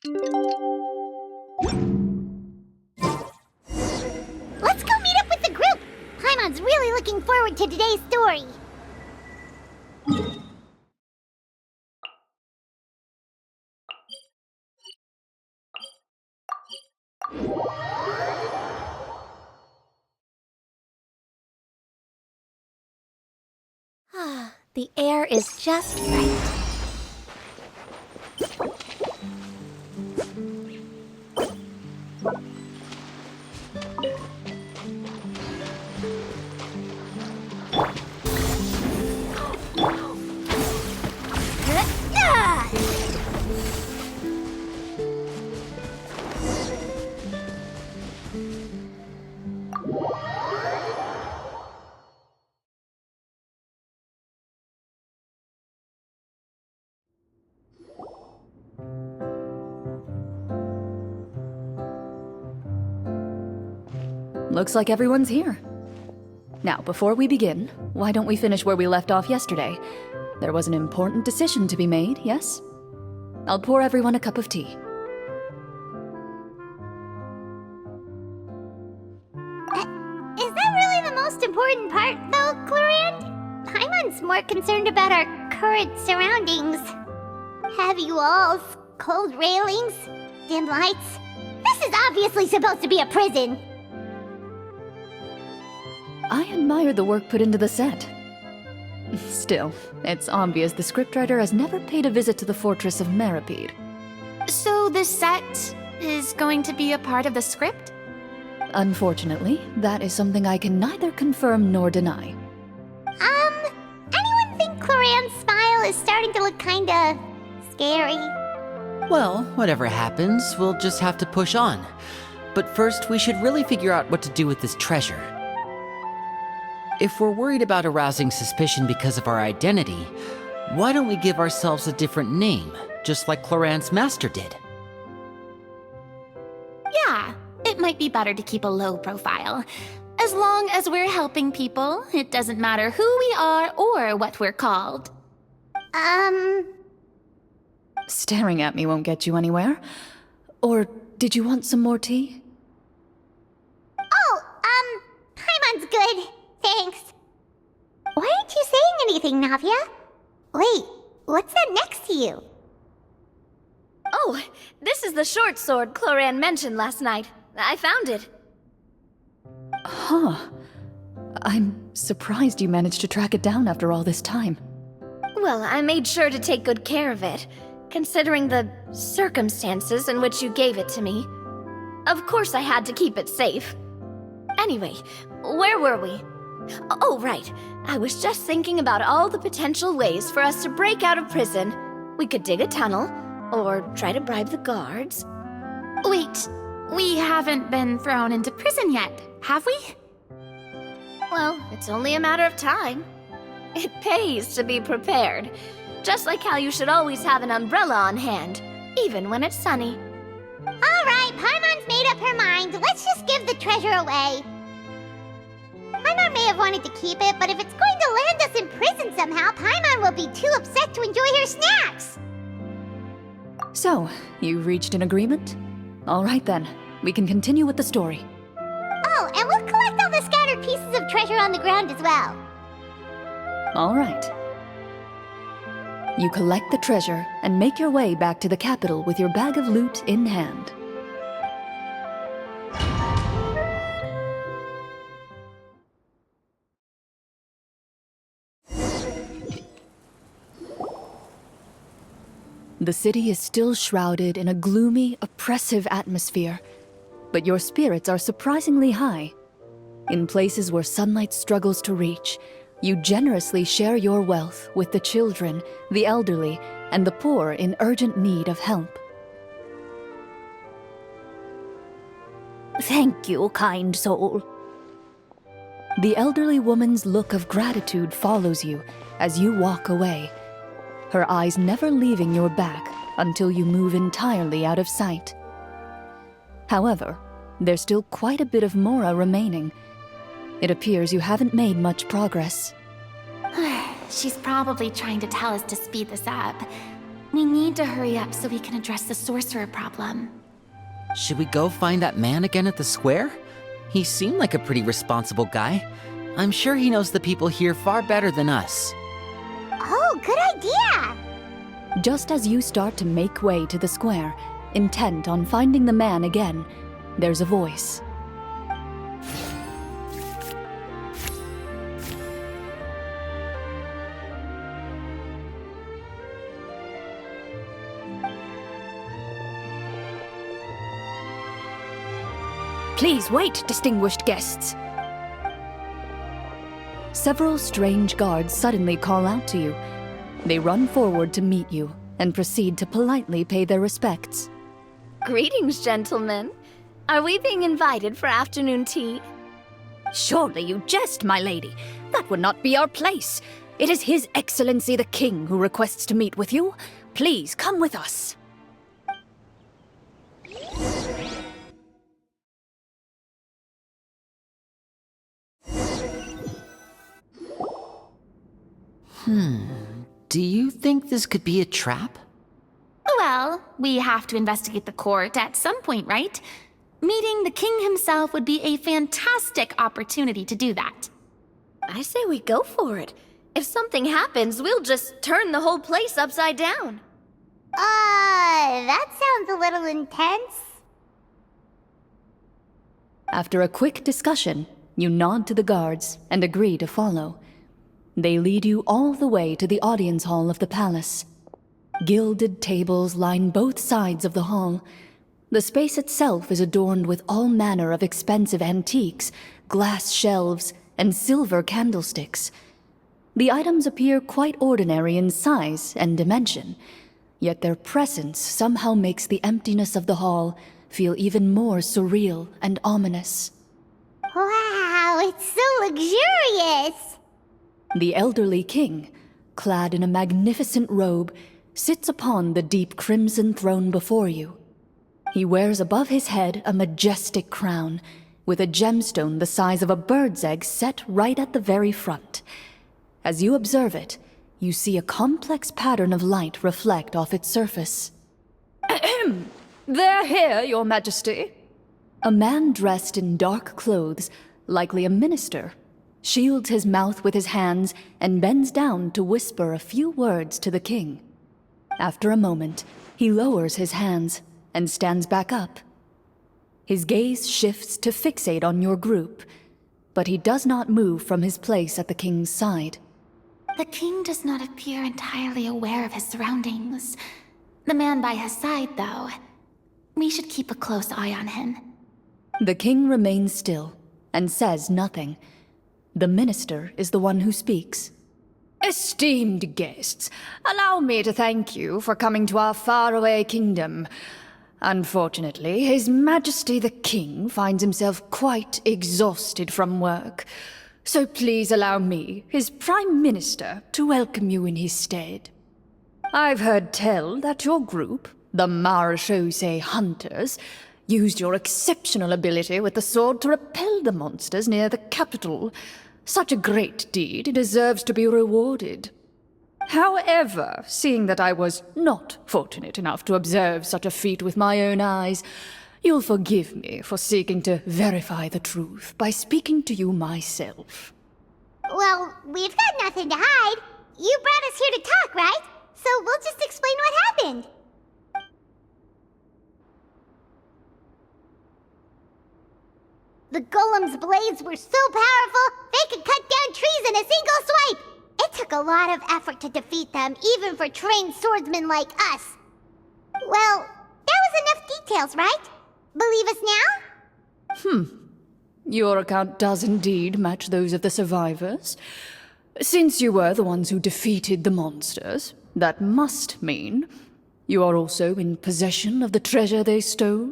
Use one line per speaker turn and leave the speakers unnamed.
Let's go meet up with the group! Paimon's really looking forward to today's story. The air is just right.
Looks like everyone's here. Now, before we begin, why don't we finish where we left off yesterday? There was an important decision to be made, yes? I'll pour everyone a cup of tea.
Is that really the most important part, though, Clorinde? Paimon's more concerned about our current surroundings. Heavy walls, cold railings, dim lights. This is obviously supposed to be a prison.
I admire the work put into the set. Still, it's obvious the scriptwriter has never paid a visit to the fortress of Meripede.
So this set is going to be a part of the script?
Unfortunately, that is something I can neither confirm nor deny.
Anyone think Clorinde's smile is starting to look kinda scary?
Well, whatever happens, we'll just have to push on. But first, we should really figure out what to do with this treasure. If we're worried about arousing suspicion because of our identity, why don't we give ourselves a different name, just like Clorinde's master did?
Yeah, it might be better to keep a low profile. As long as we're helping people, it doesn't matter who we are or what we're called.
Staring at me won't get you anywhere. Or did you want some more tea?
Oh, Paimon's good. Thanks. Why aren't you saying anything, Navia? Wait, what's that next to you?
Oh, this is the short sword Clorinde mentioned last night. I found it.
Huh. I'm surprised you managed to track it down after all this time.
Well, I made sure to take good care of it, considering the circumstances in which you gave it to me. Of course I had to keep it safe. Anyway, where were we? Oh, right. I was just thinking about all the potential ways for us to break out of prison. We could dig a tunnel, or try to bribe the guards.
Wait, we haven't been thrown into prison yet, have we?
Well, it's only a matter of time. It pays to be prepared. Just like how you should always have an umbrella on hand, even when it's sunny.
Alright, Paimon's made up her mind. Let's just give the treasure away. Paimon may have wanted to keep it, but if it's going to land us in prison somehow, Paimon will be too upset to enjoy her snacks.
So, you reached an agreement? All right then, we can continue with the story.
Oh, and we'll collect all the scattered pieces of treasure on the ground as well.
All right. You collect the treasure and make your way back to the capital with your bag of loot in hand. The city is still shrouded in a gloomy, oppressive atmosphere, but your spirits are surprisingly high. In places where sunlight struggles to reach, you generously share your wealth with the children, the elderly, and the poor in urgent need of help.
Thank you, kind soul.
The elderly woman's look of gratitude follows you as you walk away, her eyes never leaving your back until you move entirely out of sight. However, there's still quite a bit of Mora remaining. It appears you haven't made much progress.
She's probably trying to tell us to speed this up. We need to hurry up so we can address the sorcerer problem.
Should we go find that man again at the square? He seemed like a pretty responsible guy. I'm sure he knows the people here far better than us.
Oh, good idea!
Just as you start to make way to the square, intent on finding the man again, there's a voice. Please wait, distinguished guests. Several strange guards suddenly call out to you. They run forward to meet you and proceed to politely pay their respects.
Greetings, gentlemen. Are we being invited for afternoon tea?
Surely you jest, my lady. That would not be our place. It is His Excellency the King who requests to meet with you. Please come with us.
Do you think this could be a trap?
Well, we have to investigate the court at some point, right? Meeting the king himself would be a fantastic opportunity to do that.
I say we go for it. If something happens, we'll just turn the whole place upside down.
That sounds a little intense.
After a quick discussion, you nod to the guards and agree to follow. They lead you all the way to the audience hall of the palace. Gilded tables line both sides of the hall. The space itself is adorned with all manner of expensive antiques, glass shelves, and silver candlesticks. The items appear quite ordinary in size and dimension, yet their presence somehow makes the emptiness of the hall feel even more surreal and ominous.
Wow, it's so luxurious!
The elderly king, clad in a magnificent robe, sits upon the deep crimson throne before you. He wears above his head a majestic crown, with a gemstone the size of a bird's egg set right at the very front. As you observe it, you see a complex pattern of light reflect off its surface. Ahem! They're here, your majesty. A man dressed in dark clothes, likely a minister, shields his mouth with his hands and bends down to whisper a few words to the king. After a moment, he lowers his hands and stands back up. His gaze shifts to fixate on your group, but he does not move from his place at the king's side.
The king does not appear entirely aware of his surroundings. The man by his side, though. We should keep a close eye on him.
The king remains still and says nothing. The minister is the one who speaks. Esteemed guests, allow me to thank you for coming to our faraway kingdom. Unfortunately, His Majesty the King finds himself quite exhausted from work. So please allow me, his Prime Minister, to welcome you in his stead. I've heard tell that your group, the Marechaussee Hunters, used your exceptional ability with the sword to repel the monsters near the capital. Such a great deed deserves to be rewarded. However, seeing that I was not fortunate enough to observe such a feat with my own eyes, you'll forgive me for seeking to verify the truth by speaking to you myself.
Well, we've got nothing to hide. You brought us here to talk, right? So we'll just explain what happened. The golem's blades were so powerful, they could cut down trees in a single swipe! It took a lot of effort to defeat them, even for trained swordsmen like us. Well, that was enough details, right? Believe us now?
Your account does indeed match those of the survivors. Since you were the ones who defeated the monsters, that must mean you are also in possession of the treasure they stole?